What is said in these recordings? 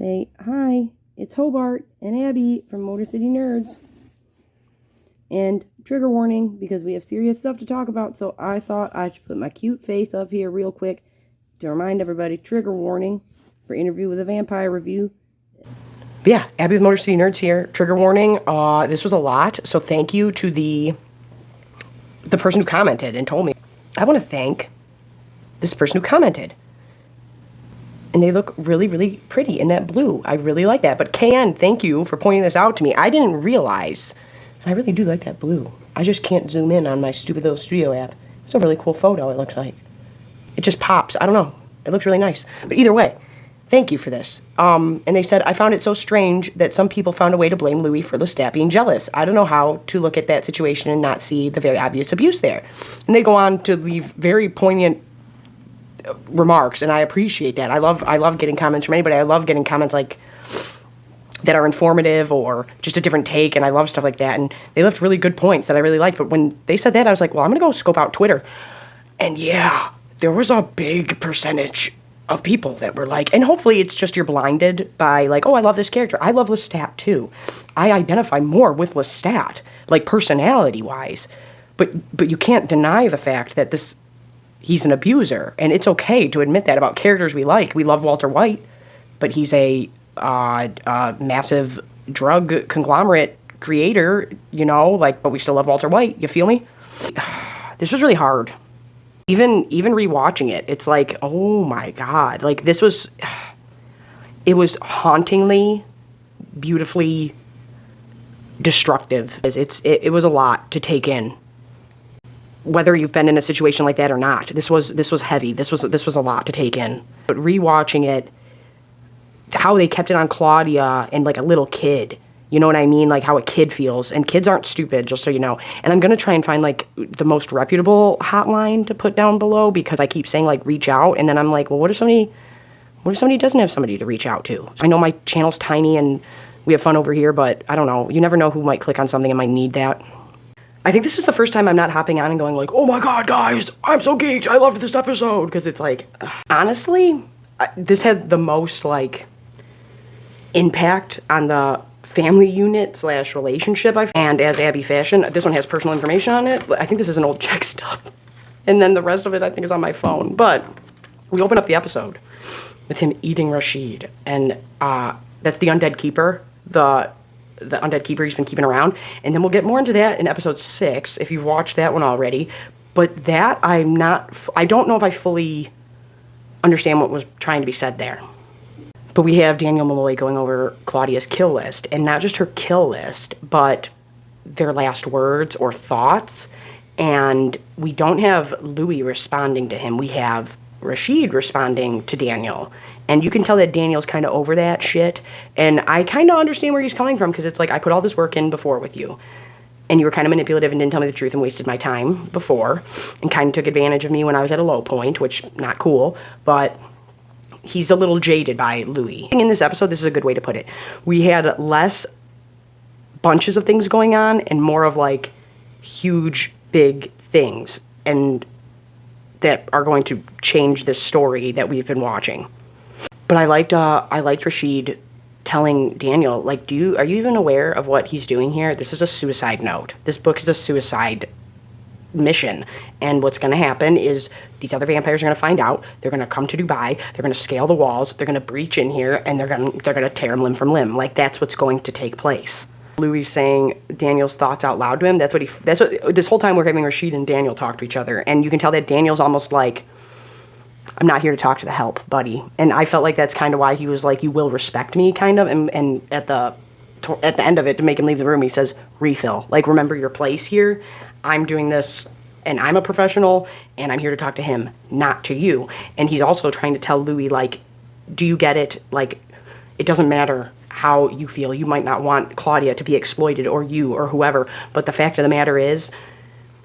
say, hi, it's Hobart and Abby from Motor City Nerds. And trigger warning, because we have serious stuff to talk about, so I thought I should put my cute face up here real quick to remind everybody, trigger warning for Interview with a Vampire review. But yeah, Abby with Motor City Nerds here. Trigger warning, this was a lot, so thank you to the person who commented and told me. I want to thank this person who commented. And they look really, really pretty in that blue. I really like that. But KN, thank you for pointing this out to me. I didn't realize. And I really do like that blue. I just can't zoom in on my stupid little studio app. It's a really cool photo, it looks like. It just pops. I don't know. It looks really nice. But either way, thank you for this. And they said, I found it so strange that some people found a way to blame Louis for Lestat being jealous. I don't know how to look at that situation and not see the very obvious abuse there. And they go on to leave very poignant remarks, and I appreciate that. I love getting comments from anybody. I love getting comments like that are informative or just a different take, and I love stuff like that. And they left really good points that I really liked. But when they said that, I was like, well, I'm gonna go scope out Twitter. And yeah, there was a big percentage of people that were like, and hopefully it's just you're blinded by like, oh, I love this character. I love Lestat too. I identify more with Lestat, like personality wise. But you can't deny the fact that he's an abuser, and it's okay to admit that about characters we like. We love Walter White, but he's a massive drug conglomerate creator, you know, like, but we still love Walter White. You feel me? This was really hard. Even rewatching it, it's like, oh my God, like it was hauntingly, beautifully destructive. It was a lot to take in. Whether you've been in a situation like that or not, this was heavy. This was a lot to take in. But rewatching it, how they kept it on Claudia and like a little kid, you know what I mean? Like how a kid feels, and kids aren't stupid, just so you know. And I'm gonna try and find like the most reputable hotline to put down below, because I keep saying like reach out, and then I'm like, well, what if somebody doesn't have somebody to reach out to? I know my channel's tiny and we have fun over here, but I don't know. You never know who might click on something and might need that. I think this is the first time I'm not hopping on and going like, oh my God, guys, I'm so geeked, I loved this episode, because it's like, honestly, this had the most like impact on the family unit / relationship. And as Abby fashion, this one has personal information on it. I think this is an old check stub. And then the rest of it I think is on my phone. But we open up the episode with him eating Rashid, and that's the undead keeper, the undead keeper he's been keeping around. And then we'll get more into that in episode 6, if you've watched that one already. But that, I don't know if I fully understand what was trying to be said there. But we have Daniel Malloy going over Claudia's kill list, and not just her kill list, but their last words or thoughts. And we don't have Louis responding to him. We have Rashid responding to Daniel. And you can tell that Daniel's kind of over that shit. And I kind of understand where he's coming from, because it's like, I put all this work in before with you, and you were kind of manipulative and didn't tell me the truth and wasted my time before, and kind of took advantage of me when I was at a low point, which, not cool, but he's a little jaded by Louis. In this episode, this is a good way to put it. We had less bunches of things going on and more of like huge, big things, and that are going to change this story that we've been watching. But I liked Rashid telling Daniel, like, are you even aware of what he's doing here? This is a suicide note. This book is a suicide mission, and what's going to happen is these other vampires are going to find out. They're going to come to Dubai. They're going to scale the walls. They're going to breach in here, and they're going to tear him limb from limb. Like, that's what's going to take place. Louis saying Daniel's thoughts out loud to him. That's what this whole time we're having Rashid and Daniel talk to each other, and you can tell that Daniel's almost like, I'm not here to talk to the help, buddy. And I felt like that's kind of why he was like, you will respect me, kind of. And at the end of it, to make him leave the room, he says, refill. Like, remember your place here. I'm doing this, and I'm a professional, and I'm here to talk to him, not to you. And he's also trying to tell Louis, like, do you get it? Like, it doesn't matter how you feel. You might not want Claudia to be exploited, or you, or whoever. But the fact of the matter is,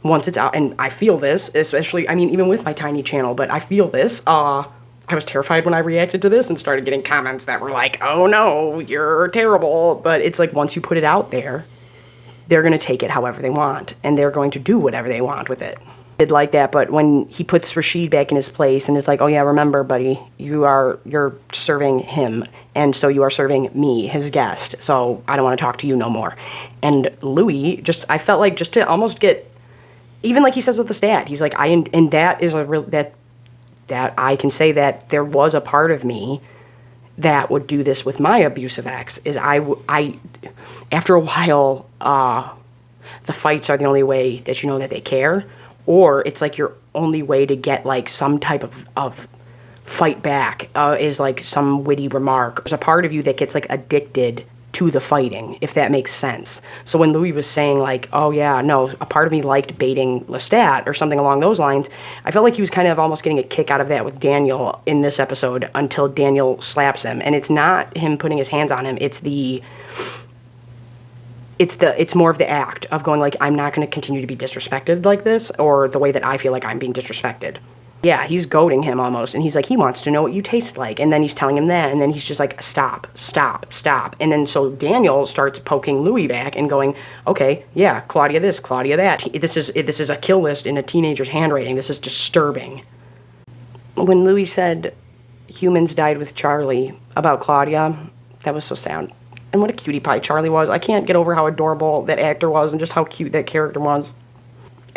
once it's out, and I feel this, especially, I mean, even with my tiny channel, but I feel this, I was terrified when I reacted to this and started getting comments that were like, oh no, you're terrible. But it's like, once you put it out there, they're going to take it however they want, and they're going to do whatever they want with it. Did like that, but when he puts Rashid back in his place and is like, oh yeah, remember, buddy, you're serving him, and so you are serving me, his guest, so I don't want to talk to you no more. And Louis, I felt like just to almost get, even like he says with Lestat, he's like, and that is a real, that I can say that there was a part of me that would do this with my abusive ex, is I after a while, the fights are the only way that you know that they care, or it's like your only way to get like some type of fight back, is like some witty remark. There's a part of you that gets like addicted to the fighting, if that makes sense. So when Louis was saying like, oh yeah, no, a part of me liked baiting Lestat or something along those lines, I felt like he was kind of almost getting a kick out of that with Daniel in this episode until Daniel slaps him. And it's not him putting his hands on him, it's more of the act of going like, I'm not going to continue to be disrespected like this, or the way that I feel like I'm being disrespected. Yeah, he's goading him almost, and he's like, he wants to know what you taste like, and then he's telling him that, and then he's just like, stop, stop, stop. And then so Daniel starts poking Louis back and going, okay, yeah, Claudia this, Claudia that. This is a kill list in a teenager's handwriting. This is disturbing. When Louis said humans died with Charlie about Claudia, that was so sad. And what a cutie pie Charlie was. I can't get over how adorable that actor was and just how cute that character was.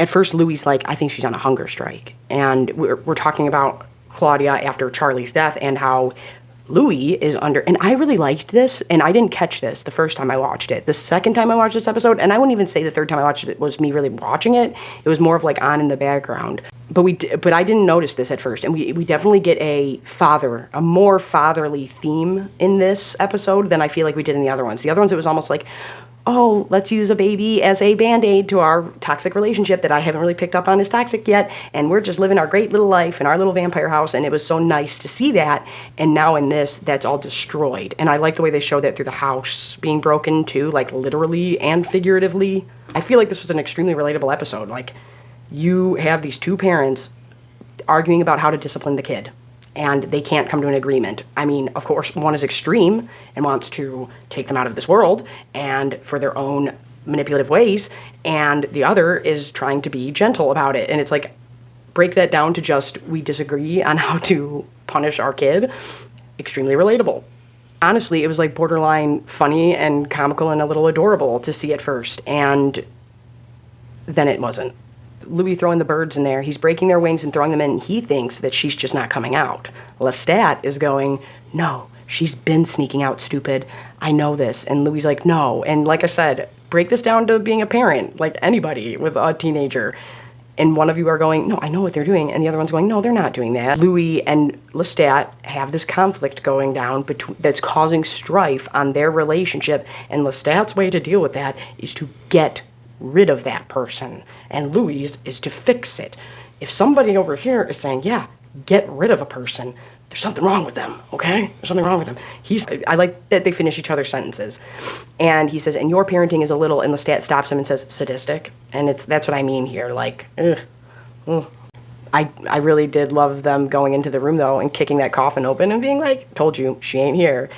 At first, Louis like, I think she's on a hunger strike. And we're talking about Claudia after Charlie's death and how Louis is under, and I really liked this, and I didn't catch this the first time I watched it. The second time I watched this episode, and I wouldn't even say the third time I watched it was me really watching it. It was more of like on in the background. But I didn't notice this at first, and we definitely get a more fatherly theme in this episode than I feel like we did in the other ones. The other ones, it was almost like, oh, let's use a baby as a Band-Aid to our toxic relationship that I haven't really picked up on as toxic yet, and we're just living our great little life in our little vampire house, and it was so nice to see that. And now in this, that's all destroyed. And I like the way they showed that through the house being broken too, like literally and figuratively. I feel like this was an extremely relatable episode. Like, you have these two parents arguing about how to discipline the kid, and they can't come to an agreement. I mean, of course, one is extreme and wants to take them out of this world and for their own manipulative ways, and the other is trying to be gentle about it. And it's like, break that down to just, we disagree on how to punish our kid. Extremely relatable. Honestly, it was like borderline funny and comical and a little adorable to see at first, and then it wasn't. Louis throwing the birds in there, he's breaking their wings and throwing them in. He thinks that she's just not coming out. Lestat is going, no, she's been sneaking out, stupid. I know this. And Louis like, no. And like I said, break this down to being a parent, like anybody with a teenager. And one of you are going, no, I know what they're doing. And the other one's going, no, they're not doing that. Louis and Lestat have this conflict going down that's causing strife on their relationship. And Lestat's way to deal with that is to get rid of that person, and Louis is to fix it. If somebody over here is saying, yeah, get rid of a person, there's something wrong with them, okay? There's something wrong with them. I like that they finish each other's sentences. And he says, and your parenting is a little, and Lestat stops him and says, sadistic. And that's what I mean here, like, ugh. I really did love them going into the room, though, and kicking that coffin open and being like, told you, she ain't here.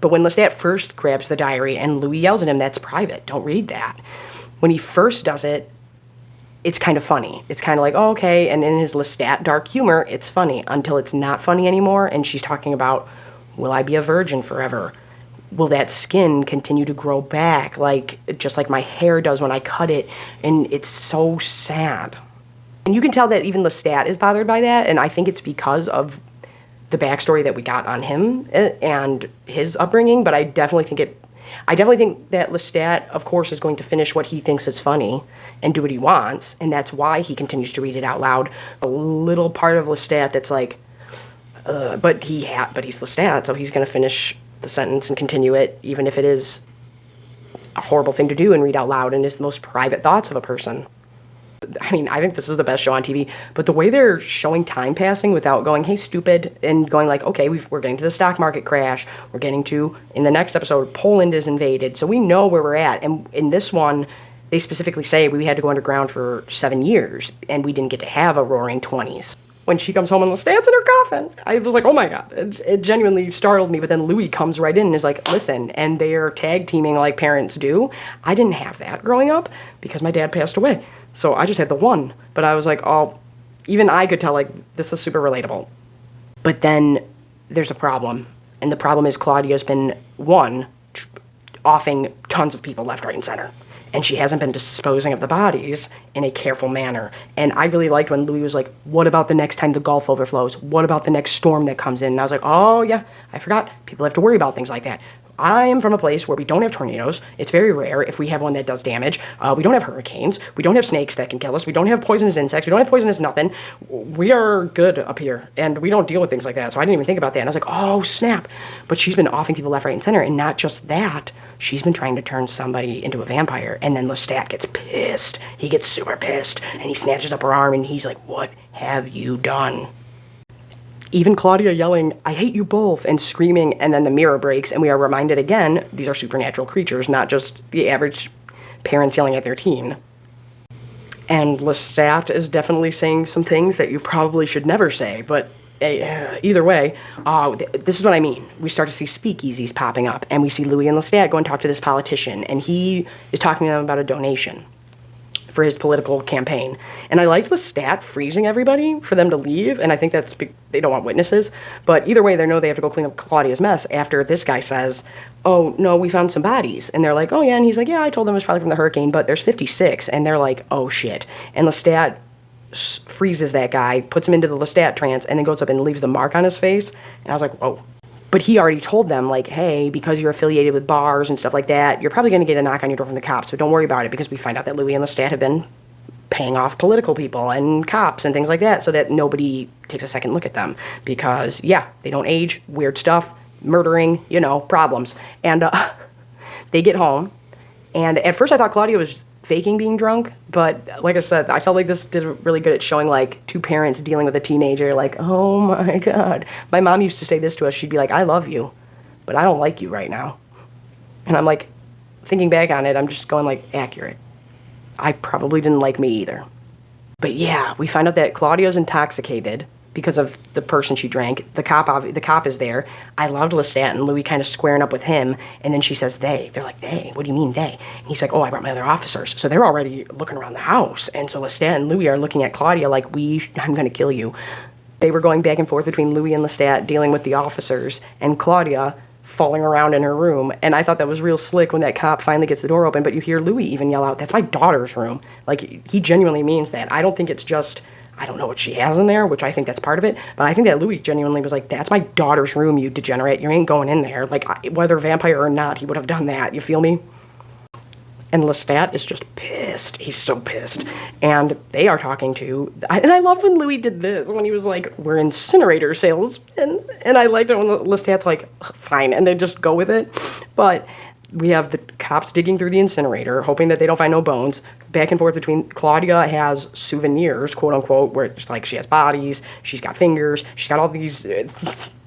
But when Lestat first grabs the diary and Louis yells at him, that's private, don't read that. When he first does it, it's kind of funny. It's kind of like, oh, okay, and in his Lestat dark humor, it's funny until it's not funny anymore, and she's talking about, will I be a virgin forever? Will that skin continue to grow back, like just like my hair does when I cut it? And it's so sad. And you can tell that even Lestat is bothered by that, and I think it's because of the backstory that we got on him and his upbringing, but I definitely think that Lestat, of course, is going to finish what he thinks is funny and do what he wants, and that's why he continues to read it out loud. A little part of Lestat that's like, but he's Lestat, so he's going to finish the sentence and continue it, even if it is a horrible thing to do and read out loud and is the most private thoughts of a person. I mean, I think this is the best show on TV, but the way they're showing time passing without going, hey, stupid, and going like, okay, we're getting to the stock market crash, we're getting to, in the next episode, Poland is invaded, so we know where we're at. And in this one, they specifically say we had to go underground for 7 years, and we didn't get to have a roaring 20s. when she comes home and Lestat's in her coffin. I was like, oh my God. It genuinely startled me. But then Louis comes right in and is like, listen, and they're tag teaming like parents do. I didn't have that growing up because my dad passed away. So I just had the one. But I was like, oh, even I could tell, like, this is super relatable. But then there's a problem. And the problem is Claudia's been, offing tons of people left, right, and center. And she hasn't been disposing of the bodies in a careful manner. And I really liked when Louis was like, what about the next time the Gulf overflows? What about the next storm that comes in? And I was like, oh, yeah, I forgot. People have to worry about things like that. I am from a place where we don't have tornadoes. It's very rare if we have one that does damage. We don't have hurricanes. We don't have snakes that can kill us. We don't have poisonous insects. We don't have poisonous nothing. We are good up here, and we don't deal with things like that. So I didn't even think about that. And I was like, oh, snap. But she's been offing people left, right, and center. And not just that, she's been trying to turn somebody into a vampire. And then Lestat gets pissed. He gets super pissed, and he snatches up her arm, and he's like, what have you done? Even Claudia yelling, I hate you both, and screaming, and then the mirror breaks, and we are reminded again, these are supernatural creatures, not just the average parents yelling at their teen. And Lestat is definitely saying some things that you probably should never say, but either way, this is what I mean. We start to see speakeasies popping up, and we see Louis and Lestat go and talk to this politician, and he is talking to them about a donation for his political campaign. And I liked Lestat freezing everybody for them to leave, and I think that's they don't want witnesses. But either way, they know they have to go clean up Claudia's mess after this guy says, oh, no, we found some bodies. And they're like, oh, yeah, and he's like, yeah, I told them it was probably from the hurricane, but there's 56. And they're like, oh, shit. And Lestat freezes that guy, puts him into the Lestat trance, and then goes up and leaves the mark on his face. And I was like, whoa. But he already told them, like, hey, because you're affiliated with bars and stuff like that, you're probably going to get a knock on your door from the cops, so don't worry about it, because we find out that Louis and Lestat have been paying off political people and cops and things like that so that nobody takes a second look at them. Because, yeah, they don't age, weird stuff, murdering, problems. And they get home, and at first I thought Claudia was faking being drunk, but like I said, I felt like this did really good at showing like two parents dealing with a teenager, like, oh my God. My mom used to say this to us. She'd be like, I love you, but I don't like you right now. And I'm like, thinking back on it, I'm just going like, accurate. I probably didn't like me either. But yeah, we find out that Claudia's intoxicated because of the person she drank. The cop is there. I loved Lestat and Louis kind of squaring up with him, and then she says they. They're like, they? What do you mean they? And he's like, oh, I brought my other officers. So they're already looking around the house, and so Lestat and Louis are looking at Claudia like, I'm going to kill you. They were going back and forth between Louis and Lestat dealing with the officers, and Claudia falling around in her room. And I thought that was real slick when that cop finally gets the door open, but you hear Louis even yell out, that's my daughter's room. Like, he genuinely means that. I don't think it's just, I don't know what she has in there, which I think that's part of it, but I think that Louis genuinely was like, that's my daughter's room, you degenerate. You ain't going in there. Like, whether vampire or not, he would have done that. You feel me? And Lestat is just pissed. He's so pissed. And they are talking to, and I loved when Louis did this, when he was like, we're incinerator sales. And I liked it when Lestat's like, fine, and they just go with it. But we have the cops digging through the incinerator, hoping that they don't find no bones. Back and forth between, Claudia has souvenirs, quote unquote, where it's like she has bodies, she's got fingers, she's got all these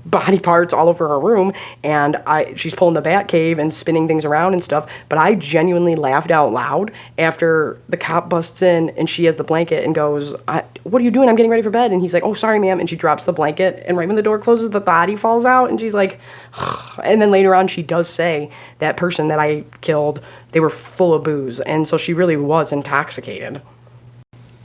body parts all over her room, and she's pulling the bat cave and spinning things around and stuff. But I genuinely laughed out loud after the cop busts in and she has the blanket and goes, what are you doing? I'm getting ready for bed. And he's like, oh, sorry, ma'am. And she drops the blanket, and right when the door closes, the body falls out, and she's like, and then later on she does say, that person that I killed, they were full of booze, and so she really was intoxicated.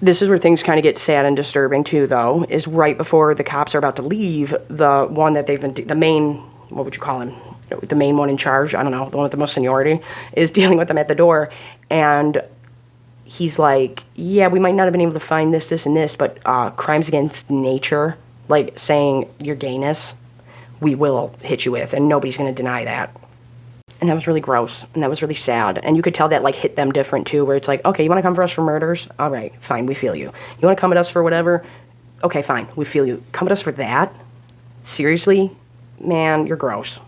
This is where things kind of get sad and disturbing too, though, is right before the cops are about to leave, the one that they've been, the main, what would you call him? The main one in charge, I don't know, the one with the most seniority, is dealing with them at the door, and he's like, yeah, we might not have been able to find this, this, and this, but crimes against nature, like saying your gayness, we will hit you with, and nobody's going to deny that. And that was really gross, and that was really sad. And you could tell that, like, hit them different, too, where it's like, okay, you want to come for us for murders? All right, fine, we feel you. You want to come at us for whatever? Okay, fine, we feel you. Come at us for that? Seriously? Man, you're gross.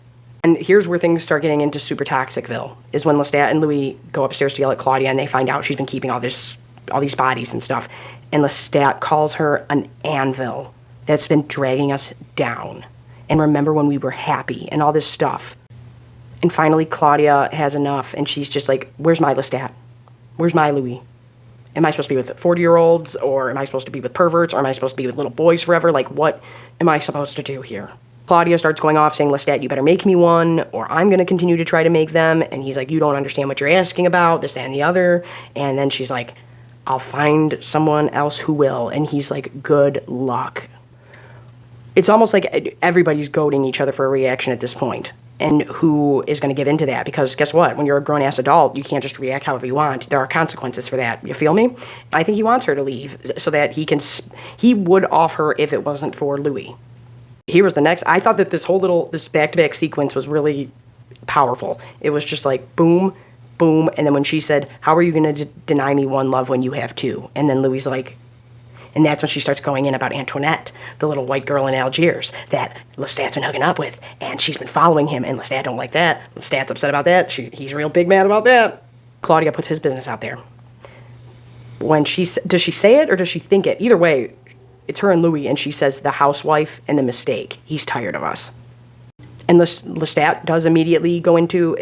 And here's where things start getting into super Toxicville, is when Lestat and Louis go upstairs to yell at Claudia, and they find out she's been keeping all these bodies and stuff. And Lestat calls her an anvil that's been dragging us down. And remember when we were happy and all this stuff. And finally, Claudia has enough, and she's just like, where's my Lestat? Where's my Louis? Am I supposed to be with 40-year-olds, or am I supposed to be with perverts, or am I supposed to be with little boys forever? Like, what am I supposed to do here? Claudia starts going off saying, Lestat, you better make me one, or I'm going to continue to try to make them. And he's like, you don't understand what you're asking about, this, that, and the other. And then she's like, I'll find someone else who will. And he's like, good luck. It's almost like everybody's goading each other for a reaction at this point. And who is going to give into that? Because guess what? When you're a grown-ass adult, you can't just react however you want. There are consequences for that. You feel me? I think he wants her to leave so that he would off her if it wasn't for Louis. Here was the next. I thought that this back-to-back sequence was really powerful. It was just like boom, boom. And then when she said, how are you going to deny me one love when you have two? And then Louis like, and that's when she starts going in about Antoinette, the little white girl in Algiers that Lestat's been hooking up with, and she's been following him, and Lestat don't like that. Lestat's upset about that. He's real big mad about that. Claudia puts his business out there. Does she say it or does she think it? Either way, it's her and Louis, and she says the housewife and the mistake. He's tired of us. And Lestat does immediately go into,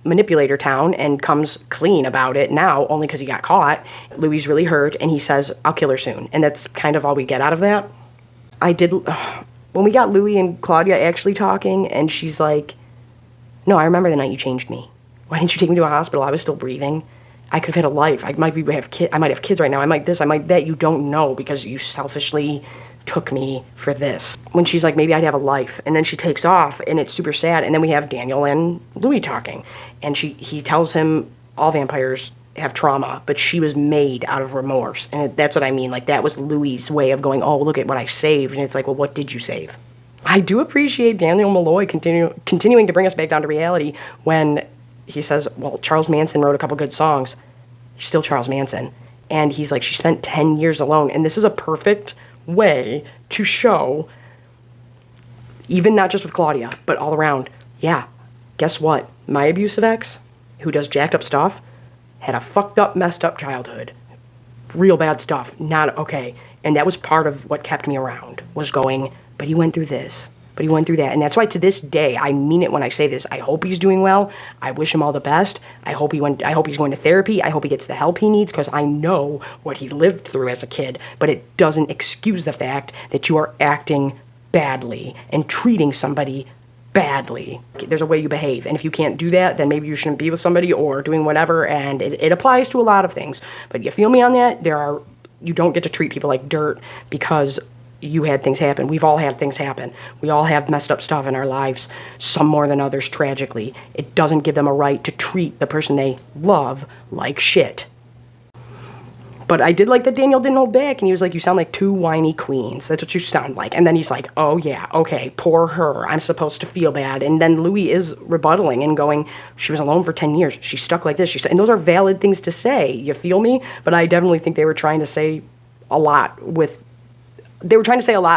manipulator town and comes clean about it now, only because he got caught. Louis is really hurt, and he says, I'll kill her soon. And that's kind of all we get out of that. When we got Louis and Claudia actually talking, and she's like, no, I remember the night you changed me. Why didn't you take me to a hospital? I was still breathing. I could have had a life. I might have kids right now. I might this, I might that. You don't know because you selfishly took me for this. When she's like, maybe I'd have a life. And then she takes off, and it's super sad. And then we have Daniel and Louis talking. And he tells him all vampires have trauma, but she was made out of remorse. And that's what I mean. Like, that was Louis' way of going, oh, look at what I saved. And it's like, well, what did you save? I do appreciate Daniel Malloy continuing to bring us back down to reality when he says, well, Charles Manson wrote a couple good songs. He's still Charles Manson. And he's like, she spent 10 years alone. And this is a perfect way to show, even not just with Claudia, but all around, yeah, guess what? My abusive ex, who does jacked up stuff, had a fucked up, messed up childhood. Real bad stuff. Not okay. And that was part of what kept me around, was going, but he went through this. But he went through that. And that's why to this day, I mean it when I say this. I hope he's doing well. I wish him all the best. I hope he's going to therapy. I hope he gets the help he needs, because I know what he lived through as a kid. But it doesn't excuse the fact that you are acting badly and treating somebody badly. There's a way you behave. And if you can't do that, then maybe you shouldn't be with somebody or doing whatever. And it applies to a lot of things. But you feel me on that? You don't get to treat people like dirt because you had things happen. We've all had things happen. We all have messed up stuff in our lives, some more than others, tragically. It doesn't give them a right to treat the person they love like shit. But I did like that Daniel didn't hold back, and he was like, you sound like two whiny queens. That's what you sound like. And then he's like, oh yeah, okay, poor her. I'm supposed to feel bad. And then Louis is rebuttaling and going, she was alone for 10 years. She's stuck like this. And those are valid things to say. You feel me? But I definitely think they were trying to say a lot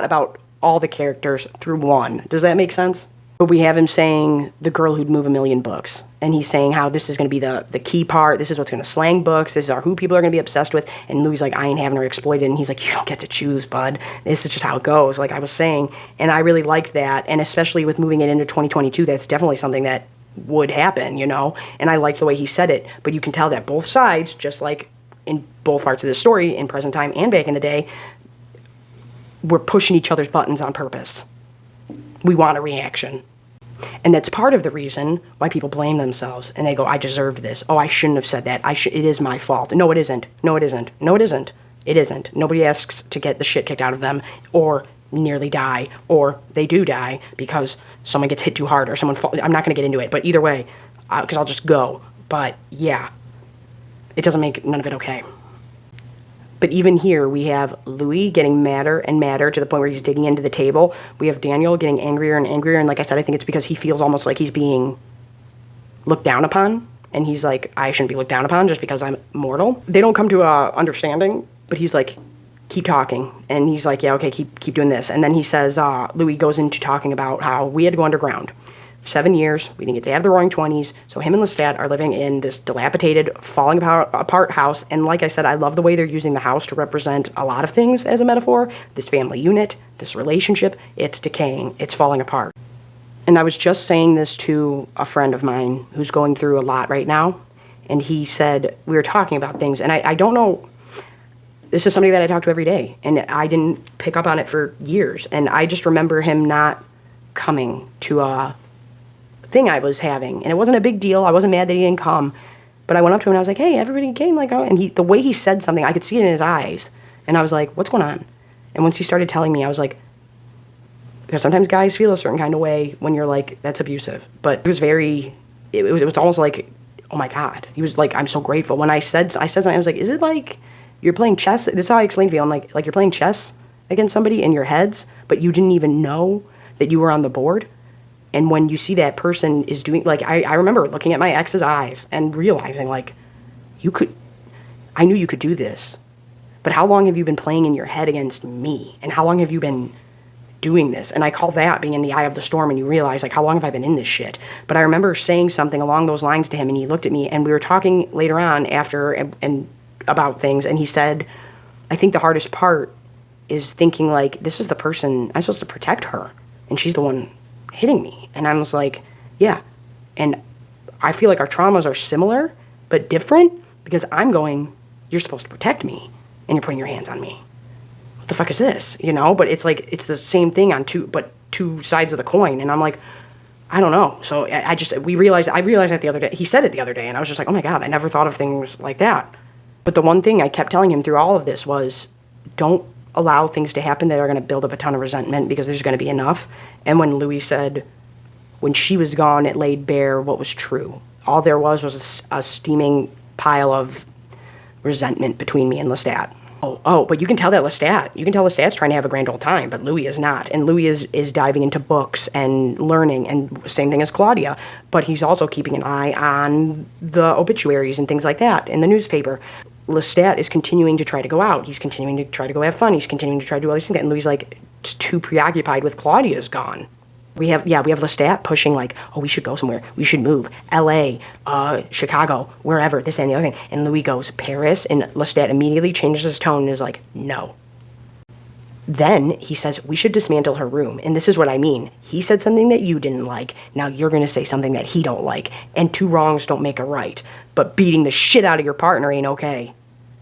about all the characters through one. Does that make sense? But we have him saying the girl who'd move a million books. And he's saying how this is going to be the key part. This is what's going to slang books. This is who people are going to be obsessed with. And Louis like, I ain't having her exploited. And he's like, you don't get to choose, bud. This is just how it goes, like I was saying. And I really liked that. And especially with moving it into 2022, that's definitely something that would happen, you know? And I liked the way he said it. But you can tell that both sides, just like in both parts of the story, in present time and back in the day, we're pushing each other's buttons on purpose. We want a reaction. And that's part of the reason why people blame themselves. And they go, I deserved this. Oh, I shouldn't have said that. It is my fault. No, it isn't. No, it isn't. No, it isn't. It isn't. Nobody asks to get the shit kicked out of them or nearly die, or they do die because someone gets hit too hard or someone I'm not going to get into it. But either way, because I'll just go. But yeah, it doesn't make none of it okay. But even here, we have Louis getting madder and madder to the point where he's digging into the table. We have Daniel getting angrier and angrier. And like I said, I think it's because he feels almost like he's being looked down upon. And he's like, I shouldn't be looked down upon just because I'm mortal. They don't come to a understanding, but he's like, keep talking. And he's like, yeah, okay, keep doing this. And then he says, Louis goes into talking about how we had to go underground. 7 years, we didn't get to have the Roaring 20s, so him and Lestat are living in this dilapidated, falling apart house, and like I said, I love the way they're using the house to represent a lot of things as a metaphor. This family unit, this relationship, it's decaying, it's falling apart. And I was just saying this to a friend of mine who's going through a lot right now, and he said, we were talking about things, and I don't know, this is somebody that I talk to every day, and I didn't pick up on it for years, and I just remember him not coming to a thing I was having, and it wasn't a big deal. I wasn't mad that he didn't come, but I went up to him and I was like, hey, everybody came, like, oh, and the way he said something, I could see it in his eyes, and I was like, what's going on? And once he started telling me, I was like, because sometimes guys feel a certain kind of way when you're like, that's abusive, but it was very, it was almost like, oh my God. He was like, I'm so grateful. When I said something, I was like, is it like you're playing chess? This is how I explained to you. I'm like you're playing chess against somebody in your heads, but you didn't even know that you were on the board. And when you see that person is doing, like, I remember looking at my ex's eyes and realizing, like, I knew you could do this, but how long have you been playing in your head against me? And how long have you been doing this? And I call that being in the eye of the storm, and you realize, like, how long have I been in this shit? But I remember saying something along those lines to him, and he looked at me, and we were talking later on after and about things, and he said, I think the hardest part is thinking, like, this is the person, I'm supposed to protect her, and she's the one hitting me. And I was like, yeah. And I feel like our traumas are similar, but different, because I'm going, you're supposed to protect me, and you're putting your hands on me. What the fuck is this? You know, but it's like, it's the same thing on two sides of the coin. And I'm like, I don't know. So I realized that the other day. He said it the other day, and I was just like, oh my God, I never thought of things like that. But the one thing I kept telling him through all of this was, don't allow things to happen that are going to build up a ton of resentment, because there's going to be enough. And when Louis said, when she was gone, it laid bare what was true. All there was a steaming pile of resentment between me and Lestat. But you can tell Lestat's trying to have a grand old time, but Louis is not. And Louis is diving into books and learning, and same thing as Claudia. But he's also keeping an eye on the obituaries and things like that in the newspaper. Lestat is continuing to try to go out. He's continuing to try to go have fun. He's continuing to try to do all these things. And Louis, like, too preoccupied with Claudia's gone. We have Lestat pushing, like, oh, we should go somewhere. We should move. L.A., Chicago, wherever, this and the other thing. And Louis goes, Paris, and Lestat immediately changes his tone and is like, no. Then he says, we should dismantle her room. And this is what I mean. He said something that you didn't like. Now you're going to say something that he don't like. And two wrongs don't make a right. But beating the shit out of your partner ain't okay.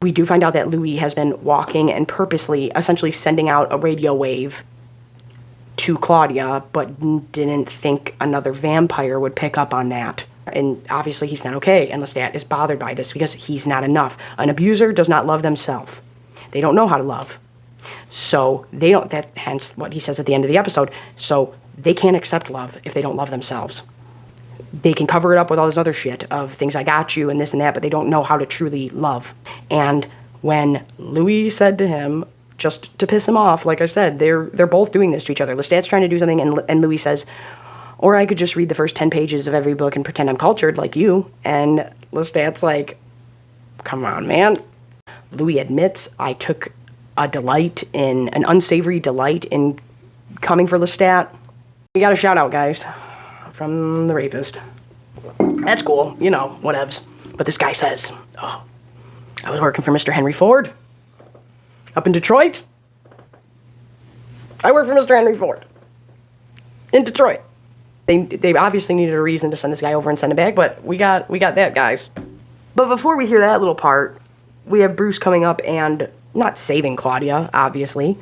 We do find out that Louis has been walking and purposely, essentially sending out a radio wave to Claudia, but didn't think another vampire would pick up on that. And obviously he's not okay, and Lestat is bothered by this because he's not enough. An abuser does not love themselves. They don't know how to love. So they don't, hence what he says at the end of the episode, so they can't accept love if they don't love themselves. They can cover it up with all this other shit of things, I got you and this and that, but they don't know how to truly love. And when Louis said to him, just to piss him off, like I said, they're both doing this to each other. Lestat's trying to do something, and Louis says, or I could just read the first 10 pages of every book and pretend I'm cultured like you. And Lestat's like, come on, man. Louis admits, I took an unsavory delight in coming for Lestat. We got a shout out, guys, from the rapist. That's cool, you know, whatevs. But this guy says, oh, I was working for Mr. Henry Ford up in Detroit. I work for Mr. Henry Ford in Detroit. They obviously needed a reason to send this guy over and send him back, but we got that, guys. But before we hear that little part, we have Bruce coming up and not saving Claudia, obviously,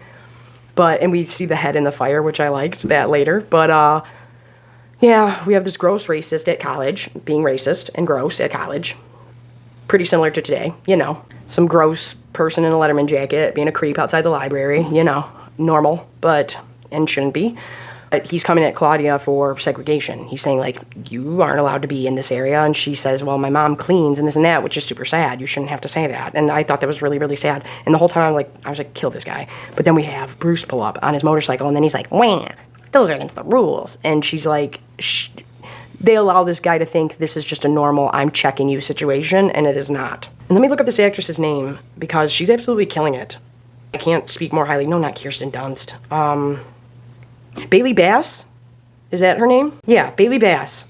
and we see the head in the fire, which I liked that later. But yeah, we have this gross racist at college, being racist and gross at college. Pretty similar to today, you know. Some gross person in a Letterman jacket being a creep outside the library, you know, normal, and shouldn't be. But he's coming at Claudia for segregation. He's saying, like, you aren't allowed to be in this area. And she says, well, my mom cleans and this and that, which is super sad. You shouldn't have to say that. And I thought that was really, really sad. And the whole time I was like, kill this guy. But then we have Bruce pull up on his motorcycle, and then he's like, wah, those are against the rules. And she's like, they allow this guy to think this is just a normal I'm checking you situation, and it is not. And let me look up this actress's name, because she's absolutely killing it. I can't speak more highly. No, not Kirsten Dunst. Bailey Bass? Is that her name? Yeah, Bailey Bass.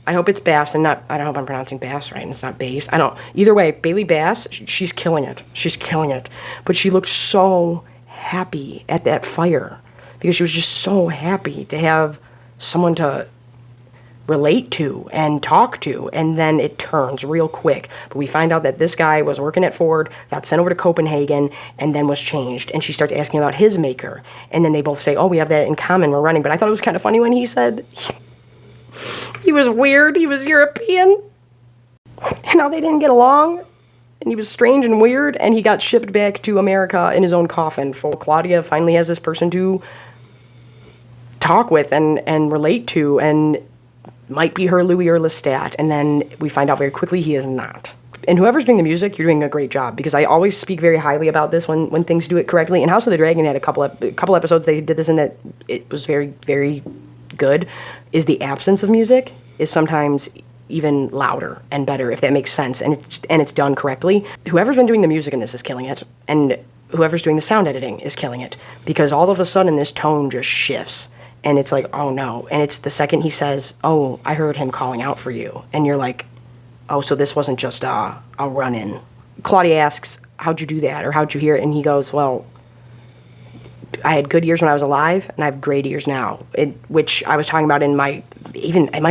I hope it's Bass and not, I don't know if I'm pronouncing Bass right, and it's not Bass. Either way, Bailey Bass, she's killing it. She's killing it. But she looked so happy at that fire, because she was just so happy to have someone to relate to and talk to, and then it turns real quick. But we find out that this guy was working at Ford, got sent over to Copenhagen, and then was changed, and she starts asking about his maker, and then they both say, oh, we have that in common, we're running. But I thought it was kind of funny when he said he was weird, he was European, and how they didn't get along, and he was strange and weird, and he got shipped back to America in his own coffin. Claudia finally has this person to talk with and relate to, and might be her Louis or Lestat, and then we find out very quickly he is not. And whoever's doing the music, you're doing a great job, because I always speak very highly about this when things do it correctly. And House of the Dragon had a couple episodes they did this in that it was very, very good, is the absence of music is sometimes even louder and better, if that makes sense, and it's done correctly. Whoever's been doing the music in this is killing it, and whoever's doing the sound editing is killing it, because all of a sudden this tone just shifts. And it's like, oh no. And it's the second he says, oh, I heard him calling out for you. And you're like, oh, so this wasn't just a run-in. Claudia asks, how'd you do that? Or how'd you hear it? And he goes, well, I had good years when I was alive, and I have great years now. Which I was talking about in it might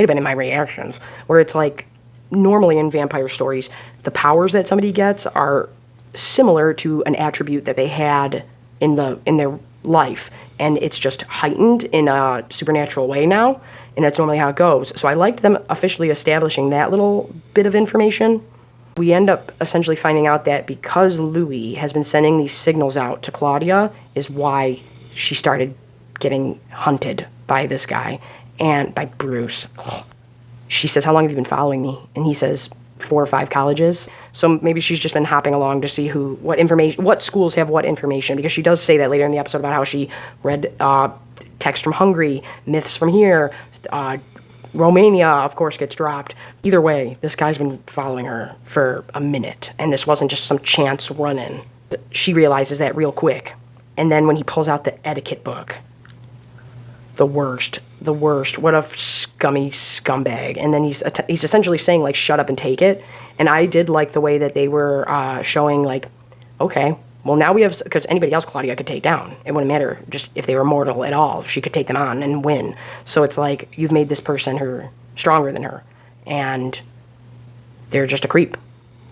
have been in my reactions, where it's like, normally in vampire stories, the powers that somebody gets are similar to an attribute that they had in their life, and it's just heightened in a supernatural way now, and that's normally how it goes. So I liked them officially establishing that little bit of information. We end up essentially finding out that because Louis has been sending these signals out to Claudia is why she started getting hunted by this guy and by Bruce. She says, how long have you been following me? And he says, 4 or 5 colleges. So maybe she's just been hopping along to see what schools have what information, because she does say that later in the episode about how she read text from Hungary, myths from here, Romania, of course, gets dropped. Either way, this guy's been following her for a minute, and this wasn't just some chance run-in. She realizes that real quick. And then when he pulls out the etiquette book, the worst, what a scummy scumbag. And then he's essentially saying, like, shut up and take it. And I did like the way that they were showing, like, okay, well, now we have, because anybody else Claudia could take down. It wouldn't matter just if they were mortal at all. She could take them on and win. So it's like, you've made this person stronger than her. And they're just a creep.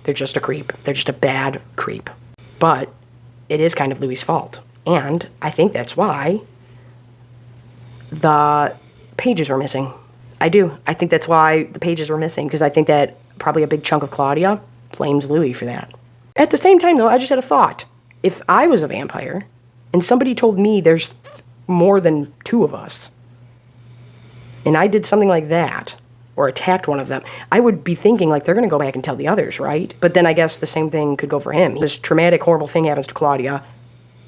They're just a creep. They're just a bad creep. But it is kind of Louis' fault. And I think that's why the pages were missing. I do. I think that's why the pages were missing, because I think that probably a big chunk of Claudia blames Louis for that. At the same time, though, I just had a thought. If I was a vampire and somebody told me there's more than 2 of us, and I did something like that, or attacked one of them, I would be thinking, like, they're going to go back and tell the others, right? But then I guess the same thing could go for him. This traumatic, horrible thing happens to Claudia.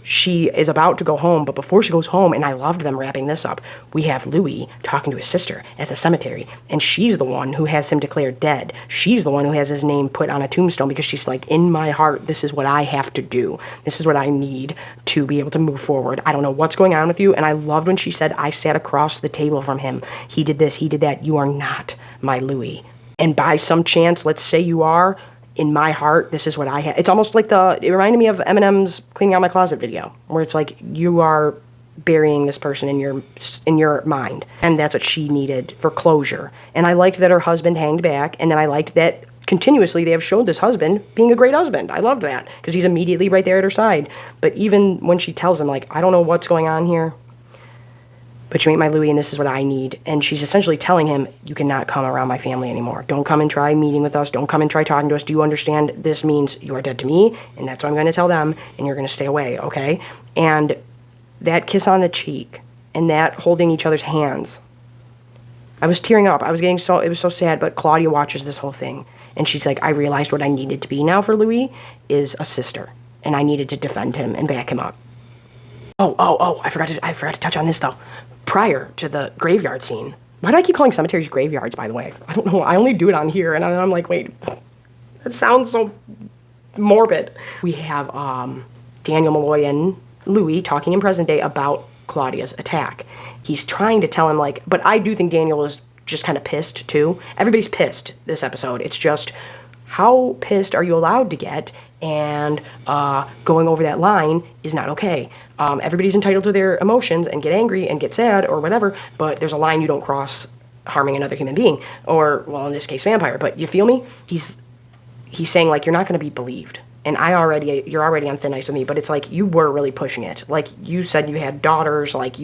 She is about to go home, but before she goes home, and I loved them wrapping this up, we have Louis talking to his sister at the cemetery, and she's the one who has him declared dead. She's the one who has his name put on a tombstone, because she's like, in my heart, this is what I have to do. This is what I need to be able to move forward. I don't know what's going on with you. And I loved when she said, I sat across the table from him. He did this, he did that. You are not my Louis. And by some chance, let's say you are, in my heart, this is what I have. It's almost like it reminded me of Eminem's Cleaning Out My Closet video, where it's like, you are burying this person in your mind. And that's what she needed for closure. And I liked that her husband hanged back, and then I liked that continuously they have showed this husband being a great husband. I loved that, because he's immediately right there at her side. But even when she tells him, like, I don't know what's going on here, but you ain't my Louis, and this is what I need. And she's essentially telling him, you cannot come around my family anymore. Don't come and try meeting with us. Don't come and try talking to us. Do you understand? This means you are dead to me, and that's what I'm going to tell them, and you're going to stay away, okay? And that kiss on the cheek, and that holding each other's hands, I was tearing up. It was so sad, but Claudia watches this whole thing, and she's like, I realized what I needed to be now for Louis is a sister, and I needed to defend him and back him up. Oh, I forgot to touch on this, though. Prior to the graveyard scene, why do I keep calling cemeteries graveyards, by the way? I don't know. I only do it on here, and I'm like, wait, that sounds so morbid. We have Daniel Malloy and Louis talking in present day about Claudia's attack. He's trying to tell him, like, but I do think Daniel is just kind of pissed, too. Everybody's pissed this episode. It's just, how pissed are you allowed to get? And going over that line is not okay. Everybody's entitled to their emotions and get angry and get sad or whatever, but there's a line you don't cross harming another human being, or, well, in this case, vampire. But you feel me? He's saying, like, you're not going to be believed. And you're already on thin ice with me, but it's like, you were really pushing it. Like, you said you had daughters, like,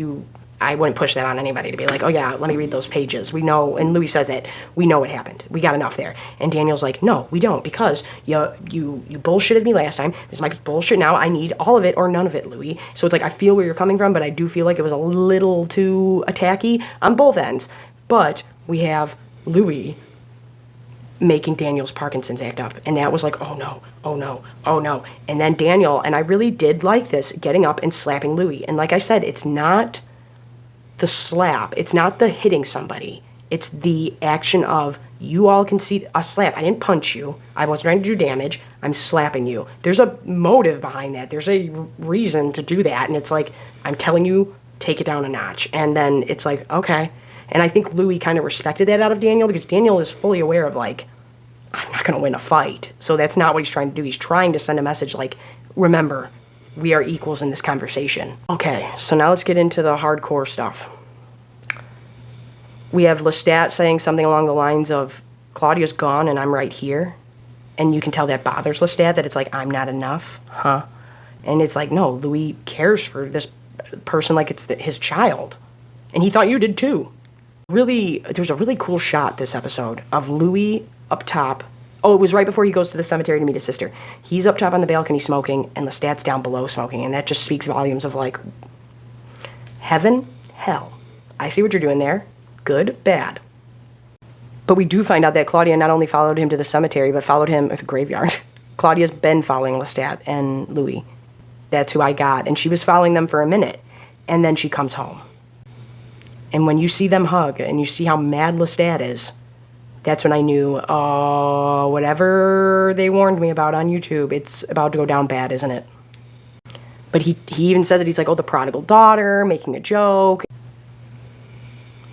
I wouldn't push that on anybody to be like, oh yeah, let me read those pages. We know, and Louis says it, we know what happened. We got enough there. And Daniel's like, no, we don't, because you bullshitted me last time. This might be bullshit now. I need all of it or none of it, Louis. So it's like, I feel where you're coming from, but I do feel like it was a little too attacky on both ends. But we have Louis making Daniel's Parkinson's act up. And that was like, oh no, oh no, oh no. And then Daniel, and I really did like this, getting up and slapping Louis. And like I said, it's not the slap. It's not the hitting somebody. It's the action of, you all can see a slap. I didn't punch you. I wasn't trying to do damage. I'm slapping you. There's a motive behind that. There's a reason to do that. And it's like, I'm telling you, take it down a notch. And then it's like, okay. And I think Louis kind of respected that out of Daniel, because Daniel is fully aware of, like, I'm not going to win a fight. So that's not what he's trying to do. He's trying to send a message like, remember, we are equals in this conversation. Okay, so now let's get into the hardcore stuff. We have Lestat saying something along the lines of, Claudia's gone and I'm right here. And you can tell that bothers Lestat, that it's like, I'm not enough, huh? And it's like, no, Louis cares for this person like it's his child. And he thought you did too. Really, there's a really cool shot this episode of Louis up top. Oh, it was right before he goes to the cemetery to meet his sister. He's up top on the balcony smoking, and Lestat's down below smoking, and that just speaks volumes of, like, heaven, hell. I see what you're doing there. Good, bad. But we do find out that Claudia not only followed him to the cemetery, but followed him at the graveyard. Claudia's been following Lestat and Louis. That's who I got. And she was following them for a minute, and then she comes home. And when you see them hug, and you see how mad Lestat is, that's when I knew, oh, whatever they warned me about on YouTube, it's about to go down bad, isn't it? But he even says it, he's like, oh, the prodigal daughter, making a joke.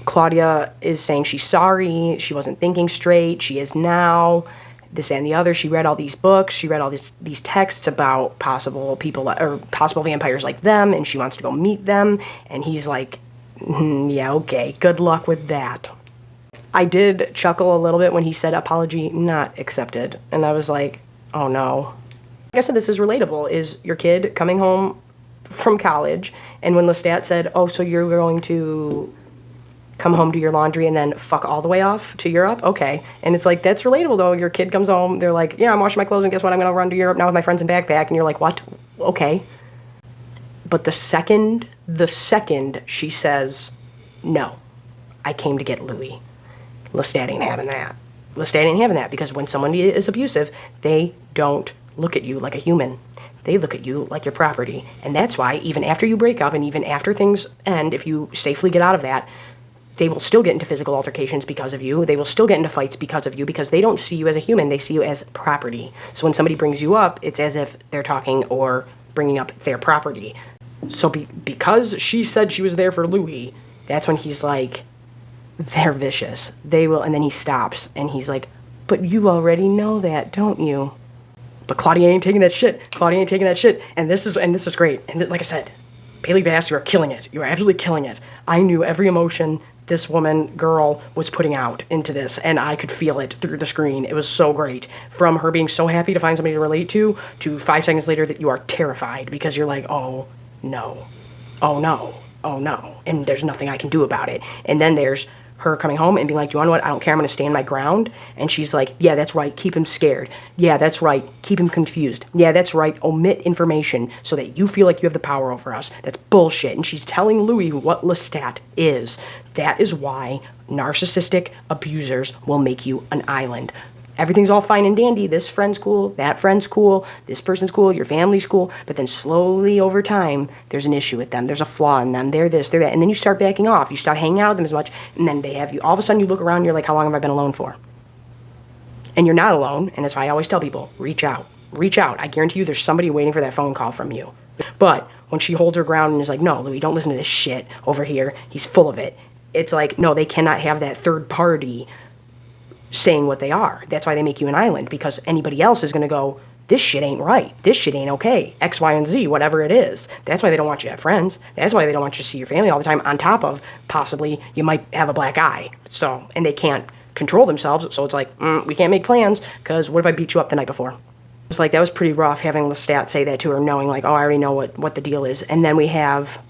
Claudia is saying she's sorry, she wasn't thinking straight, she is now, this and the other. She read all these books, she read all these texts about possible people, or possible vampires like them, and she wants to go meet them, and he's like, yeah, okay, good luck with that. I did chuckle a little bit when he said apology not accepted. And I was like, oh no. Like I said, this is relatable. Is your kid coming home from college, and when Lestat said, oh, so you're going to come home, do your laundry, and then fuck all the way off to Europe? Okay. And it's like, that's relatable though. Your kid comes home, they're like, yeah, I'm washing my clothes, and guess what? I'm going to run to Europe now with my friends and backpack. And you're like, what? Okay. But the second she says, no, I came to get Louis. Lestat ain't having that. Lestat ain't having that, because when someone is abusive, they don't look at you like a human. They look at you like your property. And that's why, even after you break up and even after things end, if you safely get out of that, they will still get into physical altercations because of you. They will still get into fights because of you, because they don't see you as a human. They see you as property. So when somebody brings you up, it's as if they're talking or bringing up their property. So because she said she was there for Louis, that's when he's like, they're vicious. They will, and then he stops, and he's like, but you already know that, don't you? But Claudia ain't taking that shit. Claudia ain't taking that shit. And this is great. And like I said, Bailey Bass, you are killing it. You are absolutely killing it. I knew every emotion this girl was putting out into this, and I could feel it through the screen. It was so great. From her being so happy to find somebody to relate to 5 seconds later that you are terrified, because you're like, oh no, oh no, oh no, and there's nothing I can do about it. And then there's her coming home and being like, do you want to know what? I don't care. I'm going to stand my ground. And she's like, yeah, that's right. Keep him scared. Yeah, that's right. Keep him confused. Yeah, that's right. Omit information so that you feel like you have the power over us. That's bullshit. And she's telling Louis what Lestat is. That is why narcissistic abusers will make you an island. Everything's all fine and dandy. This friend's cool, that friend's cool, this person's cool, your family's cool. But then slowly over time, there's an issue with them. There's a flaw in them. They're this, they're that. And then you start backing off. You stop hanging out with them as much. And then they have you. All of a sudden you look around and you're like, how long have I been alone for? And you're not alone. And that's why I always tell people, reach out. Reach out. I guarantee you there's somebody waiting for that phone call from you. But when she holds her ground and is like, no, Louis, don't listen to this shit over here. He's full of it. It's like, no, they cannot have that third party saying what they are. That's why they make you an island, because anybody else is going to go, this shit ain't right. This shit ain't okay. X, Y, and Z, whatever it is. That's why they don't want you to have friends. That's why they don't want you to see your family all the time, on top of possibly you might have a black eye. So, and they can't control themselves, so it's like, we can't make plans, because what if I beat you up the night before? It's like, that was pretty rough having Lestat say that to her, knowing like, oh, I already know what the deal is. And then we have,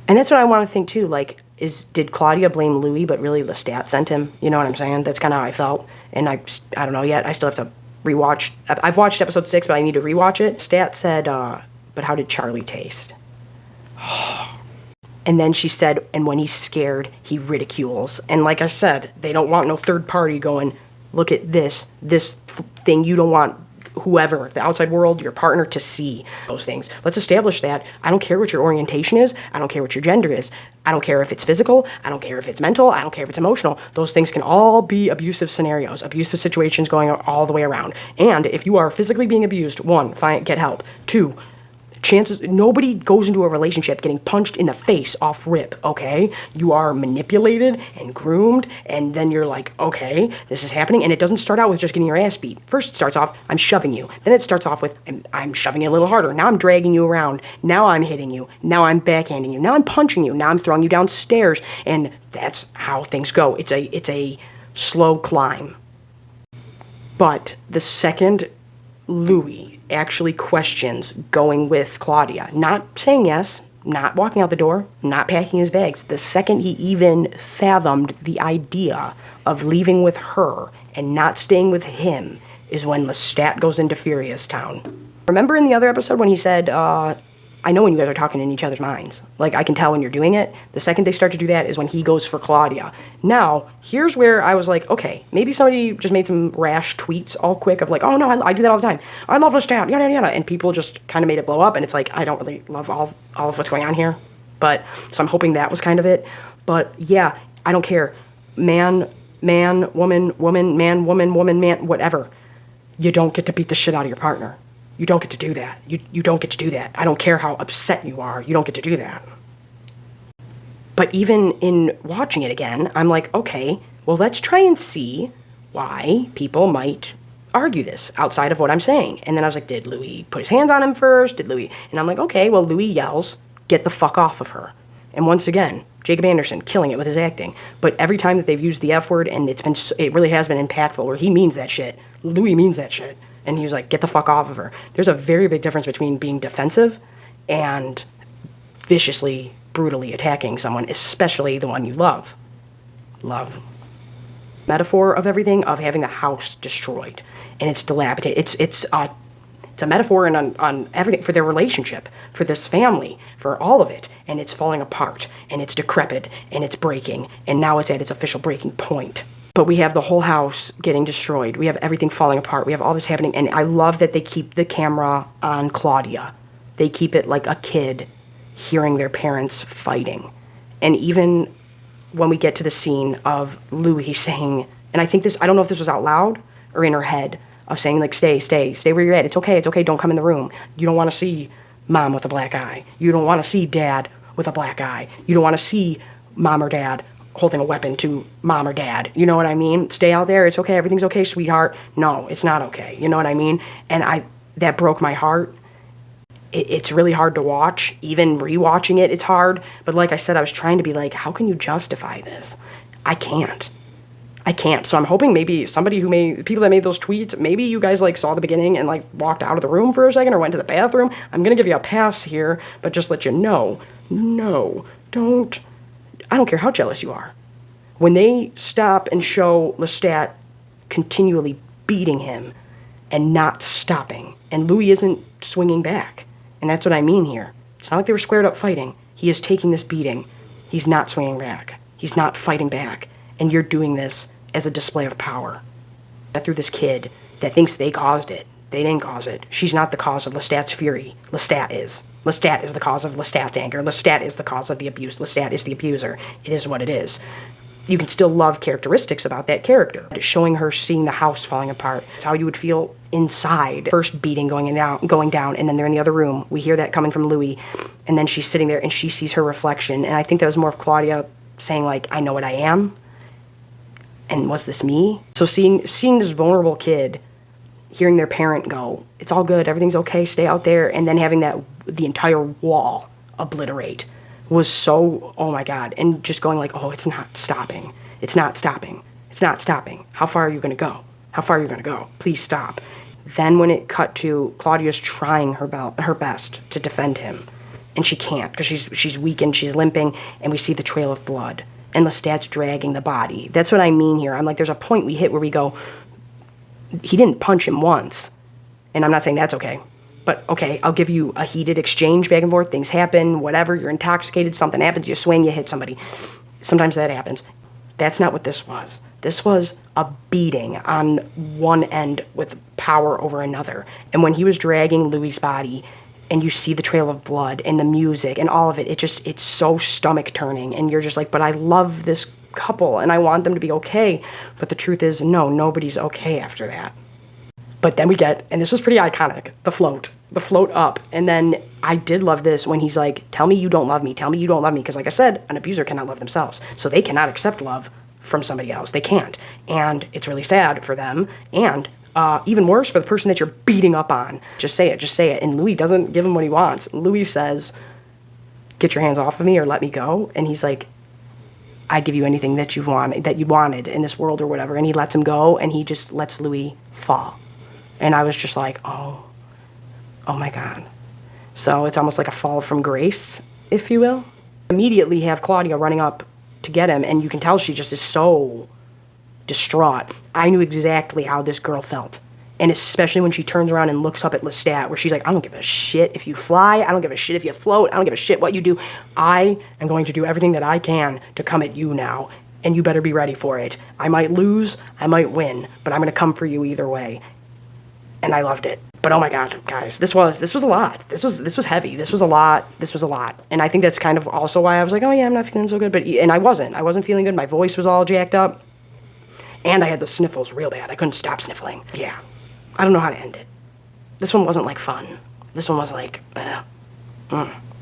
and that's what I want to think too, like, did Claudia blame Louis, but really Lestat sent him? You know what I'm saying? That's kind of how I felt. And I don't know yet. I still have to rewatch. I've watched episode 6, but I need to rewatch it. Lestat said, but how did Charlie taste? And then she said, and when he's scared, he ridicules. And like I said, they don't want no third party going, look at this thing. You don't want whoever, the outside world, your partner, to see those things. Let's establish that. I don't care what your orientation is. I don't care what your gender is. I don't care if it's physical. I don't care if it's mental. I don't care if it's emotional. Those things can all be abusive scenarios, abusive situations going all the way around. And if you are physically being abused, 1, get help. 2, chances, nobody goes into a relationship getting punched in the face off rip, okay? You are manipulated and groomed, and then you're like, okay, this is happening, and it doesn't start out with just getting your ass beat. First it starts off, I'm shoving you. Then it starts off with, I'm shoving you a little harder. Now I'm dragging you around. Now I'm hitting you. Now I'm backhanding you. Now I'm punching you. Now I'm throwing you downstairs, and that's how things go. It's a slow climb. But the second Louis actually questions going with Claudia, not saying yes, not walking out the door, not packing his bags, the second he even fathomed the idea of leaving with her and not staying with him is when Lestat goes into Furious Town. Remember in the other episode when he said, I know when you guys are talking in each other's minds. Like, I can tell when you're doing it. The second they start to do that is when he goes for Claudia. Now, here's where I was like, okay, maybe somebody just made some rash tweets all quick of like, oh no, I do that all the time. I love Lestat, yada, yada. And people just kind of made it blow up. And it's like, I don't really love all of what's going on here. But, so I'm hoping that was kind of it. But yeah, I don't care. Man, woman, man, woman, man, whatever. You don't get to beat the shit out of your partner. You don't get to do that. You don't get to do that. I don't care how upset you are. You don't get to do that. But even in watching it again, I'm like, okay, well, let's try and see why people might argue this outside of what I'm saying. And then I was like, did Louis put his hands on him first? Did Louis? And I'm like, okay, well, Louis yells, get the fuck off of her. And once again, Jacob Anderson killing it with his acting. But every time that they've used the F word, and it really has been impactful, where he means that shit. Louis means that shit. And he was like, get the fuck off of her. There's a very big difference between being defensive and viciously, brutally attacking someone, especially the one you love. Love. Metaphor of everything, of having the house destroyed. And it's dilapidated. It's a metaphor on everything, for their relationship, for this family, for all of it. And it's falling apart, and it's decrepit, and it's breaking, and now it's at its official breaking point. But we have the whole house getting destroyed. We have everything falling apart. We have all this happening. And I love that they keep the camera on Claudia. They keep it like a kid hearing their parents fighting. And even when we get to the scene of Louis saying, and I don't know if this was out loud or in her head, of saying like, stay where you're at. It's okay, don't come in the room. You don't want to see mom with a black eye. You don't want to see dad with a black eye. You don't want to see mom or dad holding a weapon to mom or dad. You know what I mean? Stay out there. It's okay. Everything's okay, sweetheart. No, it's not okay. You know what I mean? And that broke my heart. It's really hard to watch. Even rewatching it, it's hard. But like I said, I was trying to be like, how can you justify this? I can't. So I'm hoping maybe people that made those tweets, maybe you guys like saw the beginning and like walked out of the room for a second or went to the bathroom. I'm going to give you a pass here, but just let you know, no, don't. I don't care how jealous you are. When they stop and show Lestat continually beating him and not stopping, and Louis isn't swinging back, and that's what I mean here. It's not like they were squared up fighting. He is taking this beating. He's not swinging back. He's not fighting back. And you're doing this as a display of power. Through this kid that thinks they caused it. They didn't cause it. She's not the cause of Lestat's fury. Lestat is. Lestat is the cause of Lestat's anger. Lestat is the cause of the abuse. Lestat is the abuser. It is what it is. You can still love characteristics about that character. Showing her seeing the house falling apart. It's how you would feel inside. First beating going down, and then they're in the other room. We hear that coming from Louis, and then she's sitting there and she sees her reflection. And I think that was more of Claudia saying like, I know what I am. And was this me? So seeing this vulnerable kid hearing their parent go, it's all good, everything's okay, stay out there, and then having the entire wall obliterate was so, oh my God, and just going like, oh, it's not stopping. It's not stopping. It's not stopping. How far are you going to go? How far are you going to go? Please stop. Then when it cut to Claudia's trying her best to defend him, and she can't because she's weak and she's limping, and we see the trail of blood, and Lestat's dragging the body. That's what I mean here. I'm like, there's a point we hit where we go, he didn't punch him once, and I'm not saying that's okay. But, okay, I'll give you a heated exchange back and forth. Things happen, whatever. You're intoxicated. Something happens. You swing, you hit somebody. Sometimes that happens. That's not what this was. This was a beating on one end with power over another. And when he was dragging Louis' body, and you see the trail of blood and the music and all of it, it's so stomach-turning. And you're just like, but I love this couple, and I want them to be okay. But the truth is, no, nobody's okay after that. But then we get, and this was pretty iconic, the float up. And then I did love this when he's like, tell me you don't love me. Tell me you don't love me. Because like I said, an abuser cannot love themselves. So they cannot accept love from somebody else. They can't. And it's really sad for them. And even worse for the person that you're beating up on. Just say it. Just say it. And Louis doesn't give him what he wants. Louis says, get your hands off of me or let me go. And he's like, I give you anything that you wanted in this world or whatever. And he lets him go, and he just lets Louis fall. And I was just like, oh my God. So it's almost like a fall from grace, if you will. Immediately have Claudia running up to get him, and you can tell she just is so distraught. I knew exactly how this girl felt. And especially when she turns around and looks up at Lestat, where she's like, I don't give a shit if you fly. I don't give a shit if you float. I don't give a shit what you do. I am going to do everything that I can to come at you now, and you better be ready for it. I might lose, I might win, but I'm going to come for you either way. And I loved it. But oh my God, guys, this was a lot. This was heavy. This was a lot. And I think that's kind of also why I was like, oh yeah, I'm not feeling so good. And I wasn't feeling good. My voice was all jacked up. And I had the sniffles real bad. I couldn't stop sniffling. Yeah. I don't know how to end it. This one wasn't like fun. This one was like,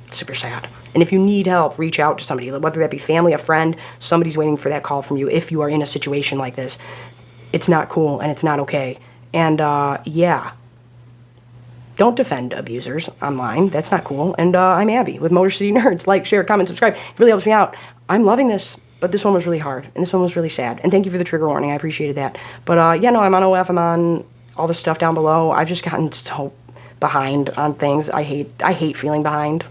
super sad. And if you need help, reach out to somebody, whether that be family, a friend, somebody's waiting for that call from you. If you are in a situation like this, it's not cool and it's not okay. And, yeah, don't defend abusers online. That's not cool. And I'm Abby with Motor City Nerds. Like, share, comment, subscribe. It really helps me out. I'm loving this, but this one was really hard, and this one was really sad. And thank you for the trigger warning. I appreciated that. But, yeah, no, I'm on OF. I'm on all the stuff down below. I've just gotten so behind on things. I hate feeling behind.